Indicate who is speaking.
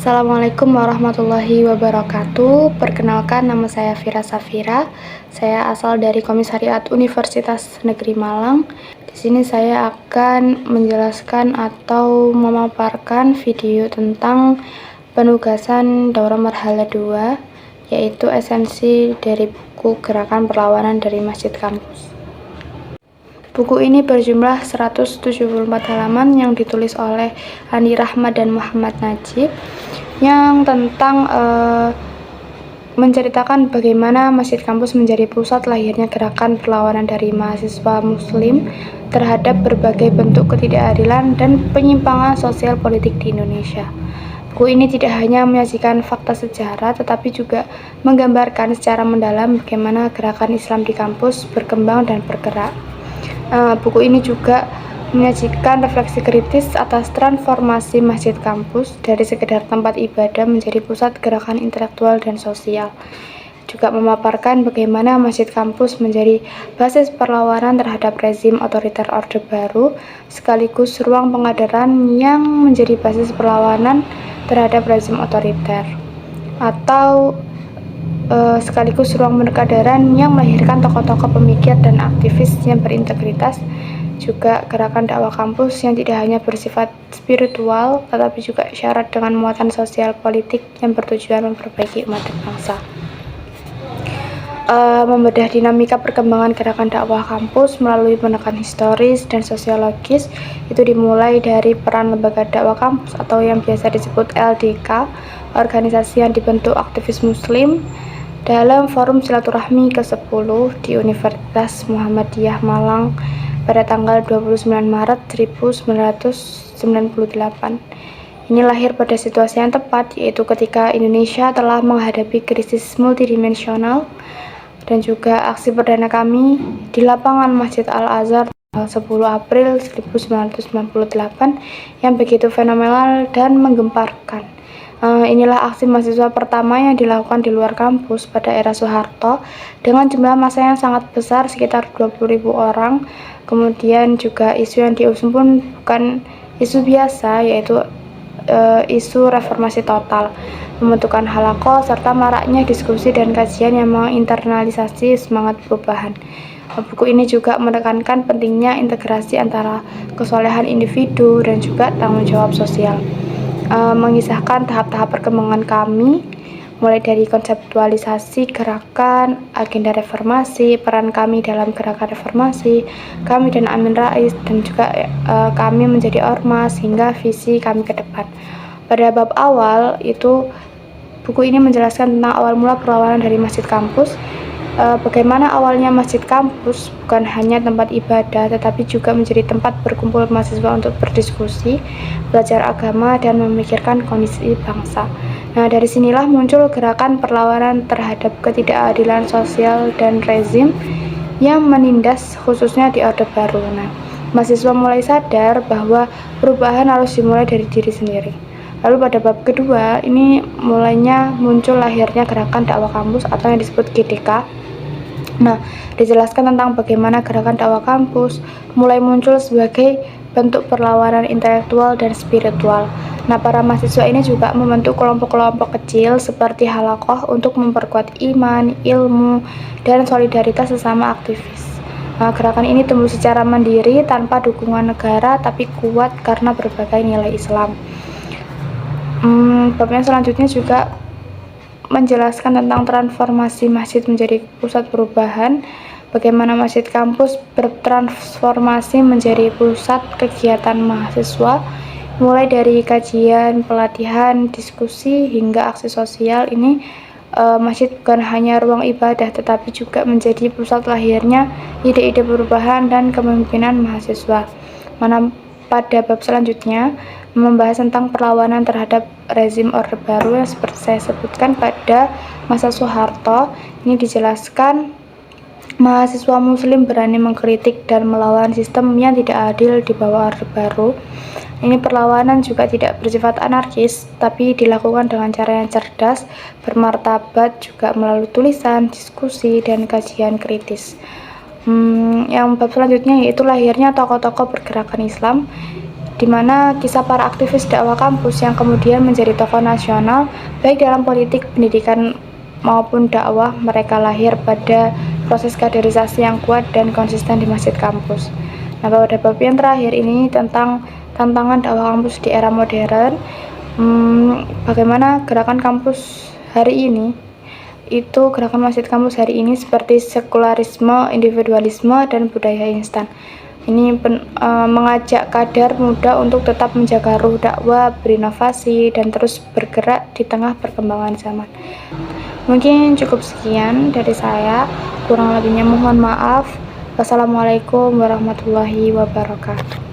Speaker 1: Assalamualaikum warahmatullahi wabarakatuh. Perkenalkan, nama saya Fira Safira. Saya asal dari Komisariat Universitas Negeri Malang. Di sini saya akan menjelaskan atau memaparkan video tentang penugasan Daurah Marhala 2, yaitu esensi dari buku Gerakan Perlawanan dari Masjid Kampus. Buku ini berjumlah 174 halaman yang ditulis oleh Andi Rahmat dan Muhammad Najib, yang tentang menceritakan bagaimana Masjid Kampus menjadi pusat lahirnya gerakan perlawanan dari mahasiswa muslim terhadap berbagai bentuk ketidakadilan dan penyimpangan sosial politik di Indonesia. Buku ini tidak hanya menyajikan fakta sejarah, tetapi juga menggambarkan secara mendalam bagaimana gerakan Islam di kampus berkembang dan bergerak. Buku ini juga menyajikan refleksi kritis atas transformasi Masjid Kampus dari sekedar tempat ibadah menjadi pusat gerakan intelektual dan sosial. Juga memaparkan bagaimana Masjid Kampus menjadi basis perlawanan terhadap rezim otoriter Orde Baru, sekaligus ruang pengadaran yang menjadi basis perlawanan terhadap rezim otoriter, atau sekaligus ruang pengadaran yang melahirkan tokoh-tokoh pemikir dan aktivis yang berintegritas. Juga gerakan dakwah kampus yang tidak hanya bersifat spiritual, tetapi juga syarat dengan muatan sosial politik yang bertujuan memperbaiki umat dan bangsa. Membedah dinamika perkembangan gerakan dakwah kampus melalui penekan historis dan sosiologis, itu dimulai dari peran lembaga dakwah kampus atau yang biasa disebut LDK, organisasi yang dibentuk aktivis muslim dalam forum silaturahmi ke-10 di Universitas Muhammadiyah Malang pada tanggal 29 Maret 1998. Ini lahir pada situasi yang tepat, yaitu ketika Indonesia telah menghadapi krisis multidimensional, dan juga aksi perdana kami di lapangan Masjid Al-Azhar tanggal 10 April 1998 yang begitu fenomenal dan menggemparkan. Inilah aksi mahasiswa pertama yang dilakukan di luar kampus pada era Soeharto dengan jumlah massa yang sangat besar, sekitar 20.000 orang. Kemudian juga isu yang diusung pun bukan isu biasa, yaitu isu reformasi total, pembentukan halaqah, serta maraknya diskusi dan kajian yang menginternalisasi semangat perubahan. Buku ini juga menekankan pentingnya integrasi antara kesolehan individu dan juga tanggung jawab sosial. Mengisahkan tahap-tahap perkembangan kami, mulai dari konseptualisasi gerakan, agenda reformasi, peran kami dalam gerakan reformasi, kami dan Amin Rais, dan juga kami menjadi ormas, hingga visi kami ke depan. Pada bab awal itu, buku ini menjelaskan tentang awal mula perlawanan dari Masjid Kampus, bagaimana awalnya Masjid Kampus bukan hanya tempat ibadah, tetapi juga menjadi tempat berkumpul mahasiswa untuk berdiskusi, belajar agama, dan memikirkan kondisi bangsa. Nah, dari sinilah muncul gerakan perlawanan terhadap ketidakadilan sosial dan rezim yang menindas khususnya di Orde Baru. Nah, mahasiswa mulai sadar bahwa perubahan harus dimulai dari diri sendiri. Lalu pada bab kedua, ini mulainya muncul lahirnya gerakan dakwah kampus atau yang disebut GDK. Nah, dijelaskan tentang bagaimana gerakan dakwah kampus mulai muncul sebagai bentuk perlawanan intelektual dan spiritual. Nah, para mahasiswa ini juga membentuk kelompok-kelompok kecil seperti halaqah untuk memperkuat iman, ilmu, dan solidaritas sesama aktivis. Nah, gerakan ini tumbuh secara mandiri tanpa dukungan negara, tapi kuat karena berbagai nilai Islam. Bab yang selanjutnya juga menjelaskan tentang transformasi masjid menjadi pusat perubahan, bagaimana Masjid Kampus bertransformasi menjadi pusat kegiatan mahasiswa, mulai dari kajian, pelatihan, diskusi, hingga aksi sosial. Ini masjid bukan hanya ruang ibadah, tetapi juga menjadi pusat lahirnya ide-ide perubahan dan kepemimpinan mahasiswa. Mana pada bab selanjutnya membahas tentang perlawanan terhadap rezim Orde Baru yang seperti saya sebutkan pada masa Soeharto. Ini dijelaskan mahasiswa muslim berani mengkritik dan melawan sistem yang tidak adil di bawah Orde Baru. Ini perlawanan juga tidak bersifat anarkis, tapi dilakukan dengan cara yang cerdas, bermartabat, juga melalui tulisan, diskusi, dan kajian kritis. Yang bab selanjutnya yaitu lahirnya tokoh-tokoh pergerakan Islam. di mana kisah para aktivis dakwah kampus yang kemudian menjadi tokoh nasional baik dalam politik, pendidikan maupun dakwah. Mereka lahir pada proses kaderisasi yang kuat dan konsisten di masjid kampus. Nah, pada bab yang terakhir ini tentang tantangan dakwah kampus di era modern, bagaimana gerakan kampus hari ini, itu gerakan masjid kampus hari ini seperti sekularisme, individualisme, dan budaya instan. Ini mengajak kader muda untuk tetap menjaga ruh dakwah, berinovasi, dan terus bergerak di tengah perkembangan zaman. Mungkin cukup sekian dari saya, kurang lebihnya mohon maaf. Wassalamualaikum warahmatullahi wabarakatuh.